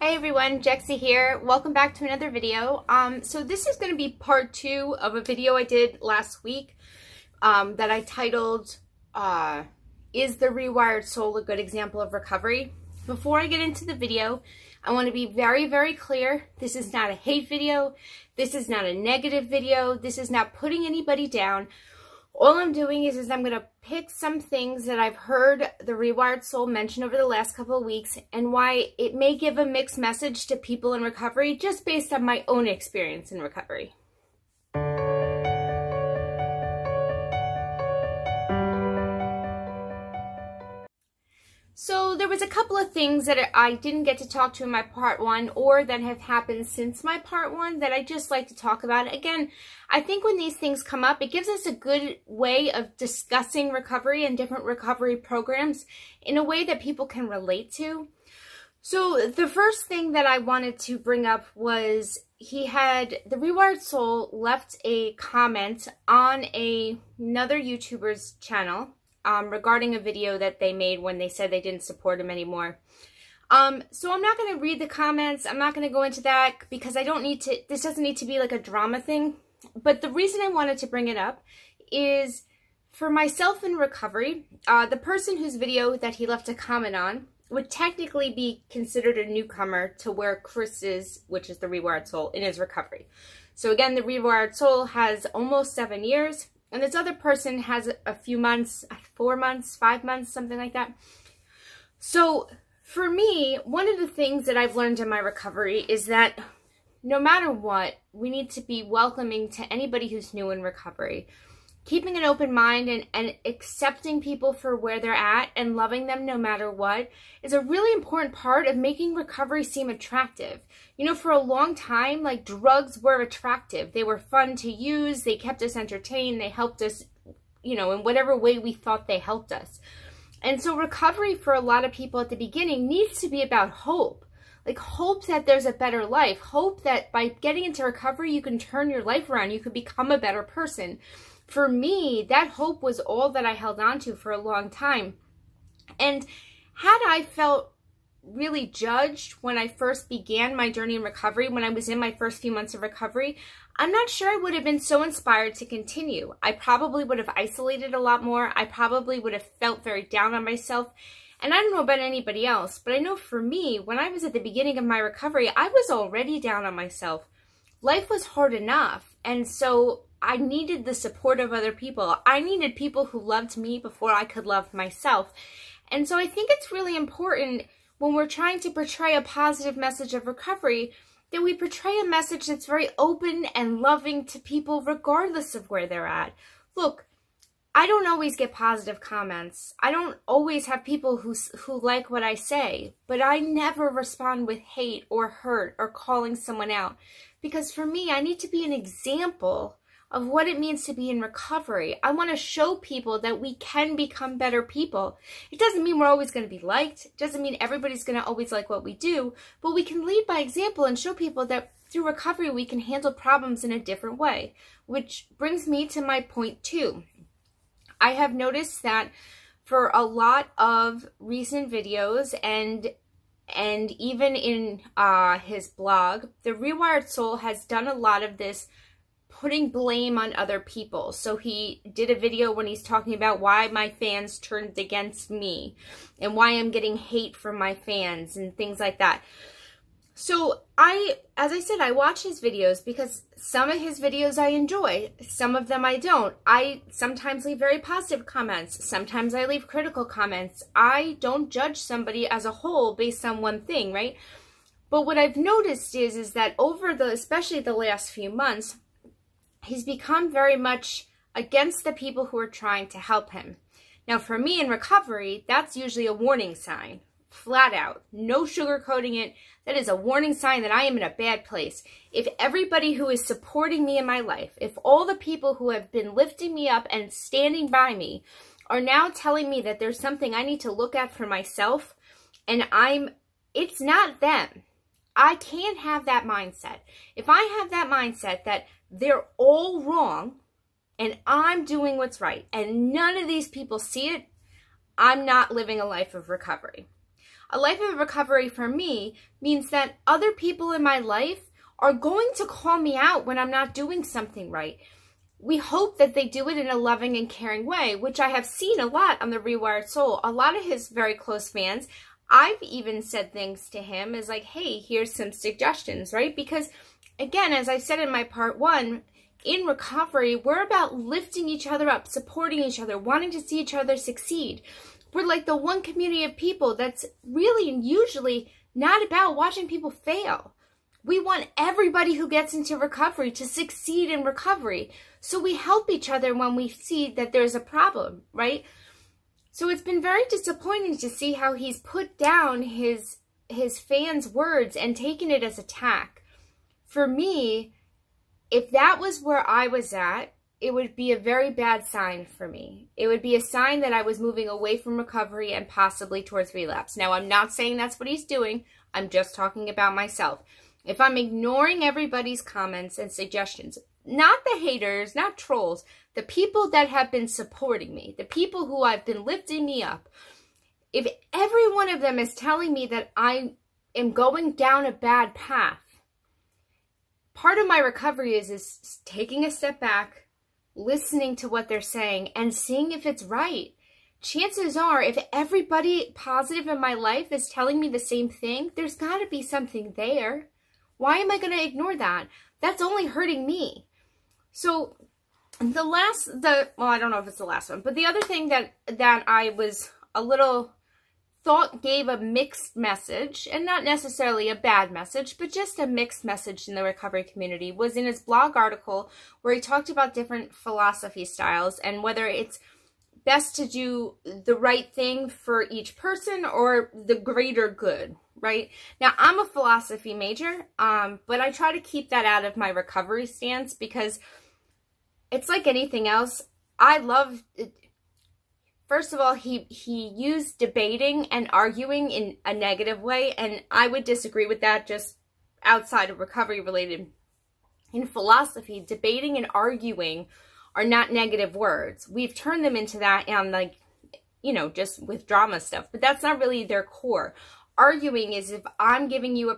Hey everyone, Jexie here. Welcome back to another video. So this is going to be part 2 of a video I did last week that I titled, Is the Rewired Soul a Good Example of Recovery? Before I get into the video, I want to be very, very clear. This is not a hate video. This is not a negative video. This is not putting anybody down. All I'm doing is I'm going to pick some things that I've heard the Rewired Soul mention over the last couple of weeks and why it may give a mixed message to people in recovery just based on my own experience in recovery. So there was a couple of things that I didn't get to talk to in my part 1 or that have happened since my part 1 that I just like to talk about. Again, I think when these things come up, it gives us a good way of discussing recovery and different recovery programs in a way that people can relate to. So the first thing that I wanted to bring up was the Rewired Soul left a comment on another YouTuber's channel regarding a video that they made when they said they didn't support him anymore. So I'm not going to read the comments. I'm not going to go into that because I don't need to, this doesn't need to be like a drama thing. But the reason I wanted to bring it up is for myself in recovery, the person whose video that he left a comment on would technically be considered a newcomer to where Chris is, which is the Rewired Soul, in his recovery. So again, the Rewired Soul has almost 7 years. And this other person has a few months, 4 months, 5 months, something like that. So for me, one of the things that I've learned in my recovery is that no matter what, we need to be welcoming to anybody who's new in recovery. Keeping an open mind and accepting people for where they're at and loving them no matter what is a really important part of making recovery seem attractive. You know, for a long time, like, drugs were attractive. They were fun to use. They kept us entertained. They helped us, you know, in whatever way we thought they helped us. And so recovery for a lot of people at the beginning needs to be about hope. Like, hope that there's a better life. Hope that by getting into recovery, you can turn your life around. You could become a better person. For me, that hope was all that I held on to for a long time. And had I felt really judged when I first began my journey in recovery, when I was in my first few months of recovery, I'm not sure I would have been so inspired to continue. I probably would have isolated a lot more. I probably would have felt very down on myself. And I don't know about anybody else, but I know for me, when I was at the beginning of my recovery, I was already down on myself. Life was hard enough. And so I needed the support of other people. I needed people who loved me before I could love myself. And so I think it's really important when we're trying to portray a positive message of recovery that we portray a message that's very open and loving to people regardless of where they're at. Look, I don't always get positive comments. I don't always have people who like what I say, but I never respond with hate or hurt or calling someone out. Because for me, I need to be an example of what it means to be in recovery. I want to show people that we can become better people. It doesn't mean we're always going to be liked. It doesn't mean everybody's going to always like what we do, but we can lead by example and show people that through recovery we can handle problems in a different way, which brings me to my point 2. I have noticed that for a lot of recent videos and even in his blog, the Rewired Soul has done a lot of this putting blame on other people. So he did a video when he's talking about why my fans turned against me and why I'm getting hate from my fans and things like that. So as I said, I watch his videos because some of his videos I enjoy, some of them I don't. I sometimes leave very positive comments. Sometimes I leave critical comments. I don't judge somebody as a whole based on one thing, right? But what I've noticed is that over especially the last few months, he's become very much against the people who are trying to help him. Now, for me in recovery, that's usually a warning sign. Flat out. No sugarcoating it. That is a warning sign that I am in a bad place. If everybody who is supporting me in my life, if all the people who have been lifting me up and standing by me are now telling me that there's something I need to look at for myself, and it's not them. I can't have that mindset. If I have that mindset that they're all wrong and I'm doing what's right and none of these people see it, I'm not living a life of recovery. A life of recovery for me means that other people in my life are going to call me out when I'm not doing something right. We hope that they do it in a loving and caring way, which I have seen a lot on the Rewired Soul. A lot of his very close fans, I've even said things to him as like, hey, here's some suggestions, right? Because again, as I said in my part 1, in recovery, we're about lifting each other up, supporting each other, wanting to see each other succeed. We're like the one community of people that's really usually not about watching people fail. We want everybody who gets into recovery to succeed in recovery. So we help each other when we see that there's a problem, right? So it's been very disappointing to see how he's put down his fans' words and taken it as attack. For me, if that was where I was at, it would be a very bad sign for me. It would be a sign that I was moving away from recovery and possibly towards relapse. Now, I'm not saying that's what he's doing. I'm just talking about myself. If I'm ignoring everybody's comments and suggestions, not the haters, not trolls, the people that have been supporting me, the people who have been lifting me up, if every one of them is telling me that I am going down a bad path, part of my recovery is taking a step back, listening to what they're saying, and seeing if it's right. Chances are, if everybody positive in my life is telling me the same thing, there's got to be something there. Why am I going to ignore that? That's only hurting me. So well, I don't know if it's the last one, but the other thing that I was a little thought gave a mixed message, and not necessarily a bad message, but just a mixed message in the recovery community, was in his blog article where he talked about different philosophy styles and whether it's best to do the right thing for each person or the greater good, right? Now, I'm a philosophy major, but I try to keep that out of my recovery stance because it's like anything else. I love it. First of all, he used debating and arguing in a negative way, and I would disagree with that just outside of recovery related. In philosophy, debating and arguing are not negative words. We've turned them into that and like, you know, just with drama stuff, but that's not really their core. Arguing is if I'm giving you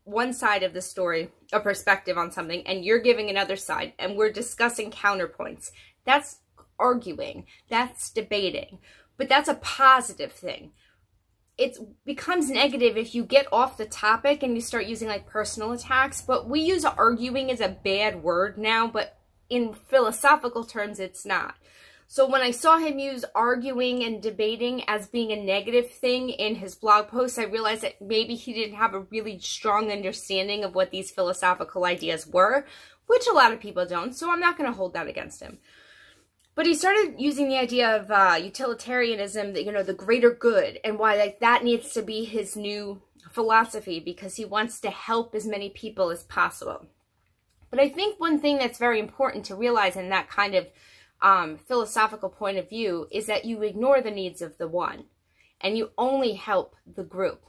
one side of the story, a perspective on something, and you're giving another side, and we're discussing counterpoints. That's arguing, that's debating, but that's a positive thing. It becomes negative if you get off the topic and you start using like personal attacks, but we use arguing as a bad word now, but in philosophical terms, it's not. So when I saw him use arguing and debating as being a negative thing in his blog post, I realized that maybe he didn't have a really strong understanding of what these philosophical ideas were, which a lot of people don't, so I'm not going to hold that against him. But he started using the idea of utilitarianism, you know, the greater good, and why like that needs to be his new philosophy because he wants to help as many people as possible. But I think one thing that's very important to realize in that kind of philosophical point of view is that you ignore the needs of the one, and you only help the group.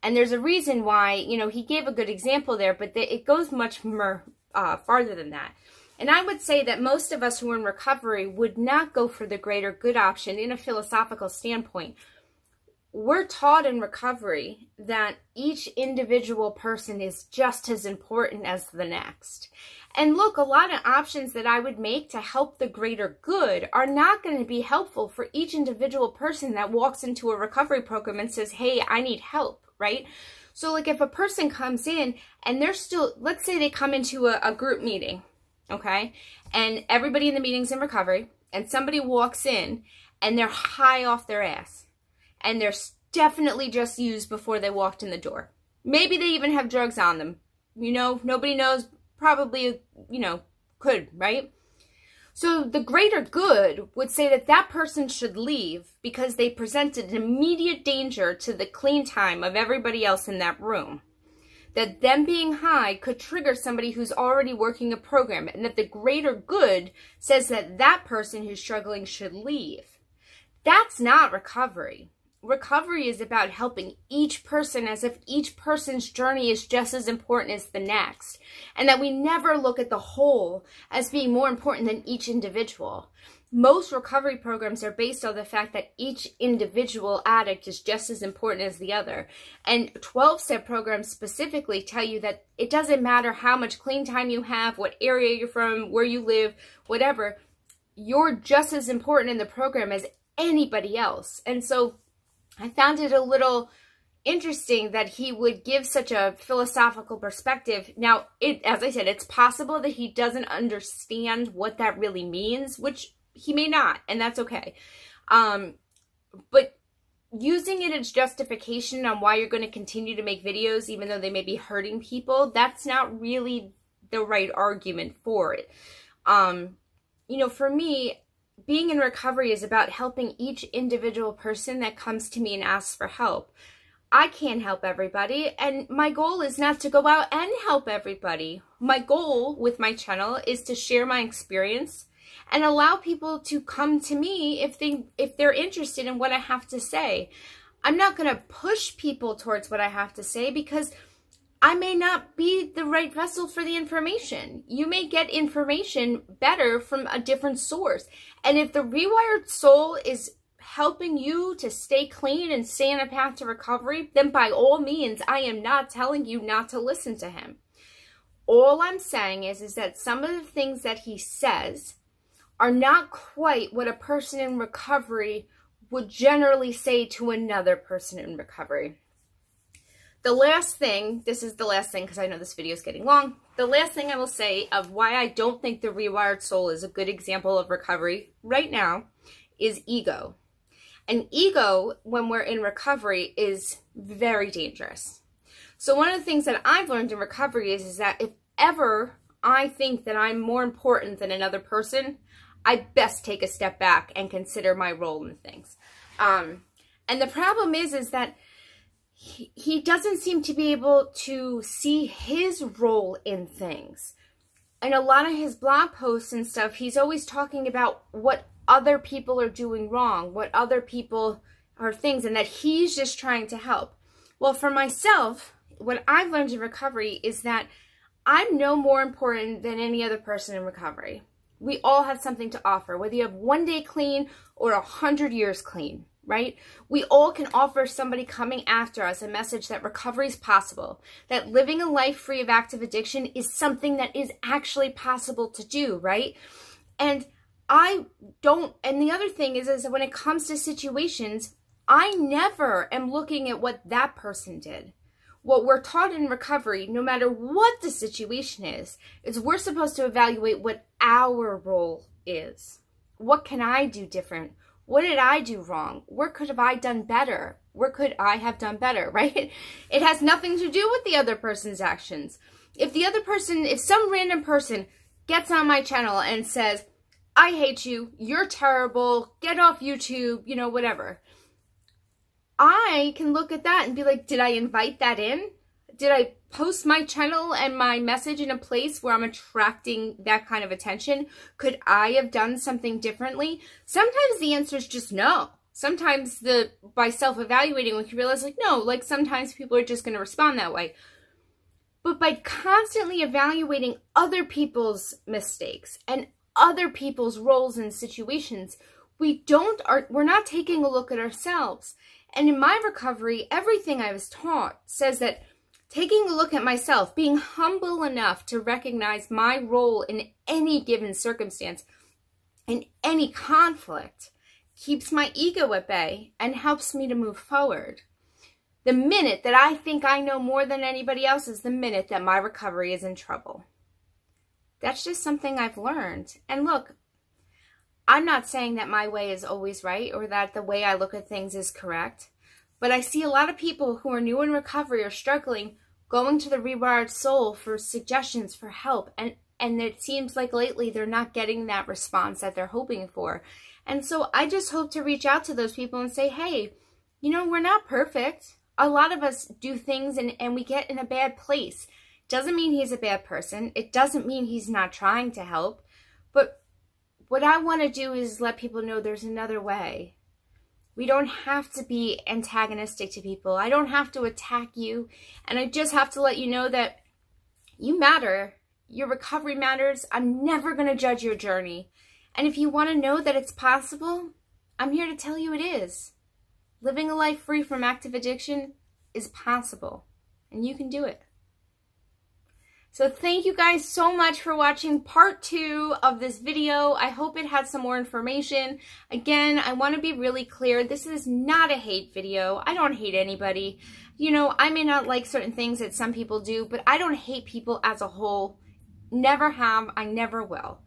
And there's a reason why, you know, he gave a good example there, but it goes much more farther than that. And I would say that most of us who are in recovery would not go for the greater good option in a philosophical standpoint. We're taught in recovery that each individual person is just as important as the next. And look, a lot of options that I would make to help the greater good are not going to be helpful for each individual person that walks into a recovery program and says, hey, I need help, right? So like if a person comes in and they're still, let's say they come into a group meeting, okay, and everybody in the meeting's in recovery, and somebody walks in and they're high off their ass, and they're definitely just used before they walked in the door. Maybe they even have drugs on them. You know, nobody knows, probably, you know, could, right? So the greater good would say that that person should leave because they presented an immediate danger to the clean time of everybody else in that room. That them being high could trigger somebody who's already working a program, and that the greater good says that that person who's struggling should leave. That's not recovery. Recovery is about helping each person as if each person's journey is just as important as the next, and that we never look at the whole as being more important than each individual. most recovery programs are based on the fact that each individual addict is just as important as the other. And 12-step programs specifically tell you that it doesn't matter how much clean time you have, what area you're from, where you live, whatever, you're just as important in the program as anybody else. And so I found it a little interesting that he would give such a philosophical perspective. Now, as I said, it's possible that he doesn't understand what that really means, which he may not, and that's okay. But using it as justification on why you're going to continue to make videos, even though they may be hurting people, that's not really the right argument for it. You know, for me, being in recovery is about helping each individual person that comes to me and asks for help. I can't help everybody, and my goal is not to go out and help everybody. My goal with my channel is to share my experience and allow people to come to me if they're interested in what I have to say. I'm not going to push people towards what I have to say because I may not be the right vessel for the information. You may get information better from a different source. And if the Rewired Soul is helping you to stay clean and stay on a path to recovery, then by all means, I am not telling you not to listen to him. All I'm saying is that some of the things that he says are not quite what a person in recovery would generally say to another person in recovery. The last thing, this is the last thing because I know this video is getting long, the last thing I will say of why I don't think the Rewired Soul is a good example of recovery right now is ego. And ego, when we're in recovery, is very dangerous. So one of the things that I've learned in recovery is that if ever I think that I'm more important than another person, I best take a step back and consider my role in things. And the problem is that he doesn't seem to be able to see his role in things. And a lot of his blog posts and stuff, he's always talking about what other people are doing wrong, what other people are things, and that he's just trying to help. Well, for myself, what I've learned in recovery is that I'm no more important than any other person in recovery. We all have something to offer, whether you have 1 day clean or 100 years clean, right? We all can offer somebody coming after us a message that recovery is possible, that living a life free of active addiction is something that is actually possible to do, right? And the other thing is that when it comes to situations, I never am looking at what that person did. What we're taught in recovery, no matter what the situation is we're supposed to evaluate what our role is. What can I do different? What did I do wrong? Where could have I done better? Where could I have done better, right? It has nothing to do with the other person's actions. If some random person gets on my channel and says, I hate you, you're terrible, get off YouTube, you know, whatever, I can look at that and be like, did I invite that in? Did I post my channel and my message in a place where I'm attracting that kind of attention? Could I have done something differently? Sometimes the answer is just no. Sometimes by self-evaluating, we can realize like, no, like sometimes people are just going to respond that way. But by constantly evaluating other people's mistakes and other people's roles and situations, we're not taking a look at ourselves. And in my recovery, everything I was taught says that taking a look at myself, being humble enough to recognize my role in any given circumstance, in any conflict, keeps my ego at bay and helps me to move forward. The minute that I think I know more than anybody else is the minute that my recovery is in trouble. That's just something I've learned. And look, I'm not saying that my way is always right or that the way I look at things is correct, but I see a lot of people who are new in recovery or struggling going to the Rewired Soul for suggestions, for help, and it seems like lately they're not getting that response that they're hoping for. And so I just hope to reach out to those people and say, hey, you know, we're not perfect. A lot of us do things and we get in a bad place. Doesn't mean he's a bad person. It doesn't mean he's not trying to help. But what I want to do is let people know there's another way. We don't have to be antagonistic to people. I don't have to attack you. And I just have to let you know that you matter. Your recovery matters. I'm never going to judge your journey. And if you want to know that it's possible, I'm here to tell you it is. Living a life free from active addiction is possible, and you can do it. So thank you guys so much for watching part 2 of this video. I hope it had some more information. Again, I want to be really clear. This is not a hate video. I don't hate anybody. You know, I may not like certain things that some people do, but I don't hate people as a whole. Never have. I never will.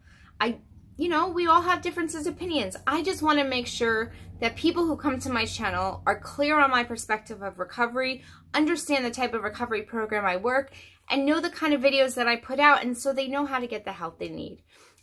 You know, we all have differences of opinions. I just want to make sure that people who come to my channel are clear on my perspective of recovery, understand the type of recovery program I work, and know the kind of videos that I put out, and so they know how to get the help they need.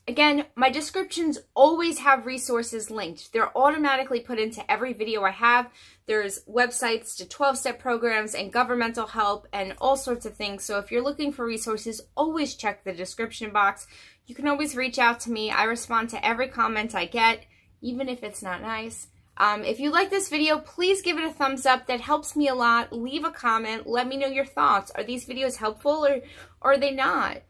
Again, my descriptions always have resources linked. They're automatically put into every video I have. There's websites to 12-step programs and governmental help and all sorts of things. So if you're looking for resources, always check the description box. You can always reach out to me. I respond to every comment I get, even if it's not nice. If you like this video, please give it a thumbs up. That helps me a lot. Leave a comment. Let me know your thoughts. Are these videos helpful or are they not?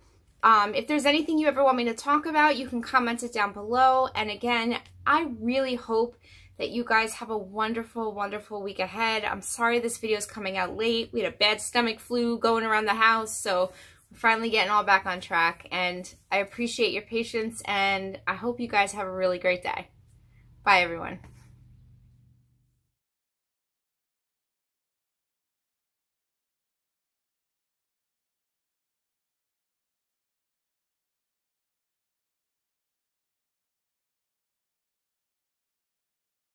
If there's anything you ever want me to talk about, you can comment it down below. And again, I really hope that you guys have a wonderful, wonderful week ahead. I'm sorry this video is coming out late. We had a bad stomach flu going around the house, so we're finally getting all back on track. And I appreciate your patience, and I hope you guys have a really great day. Bye, everyone.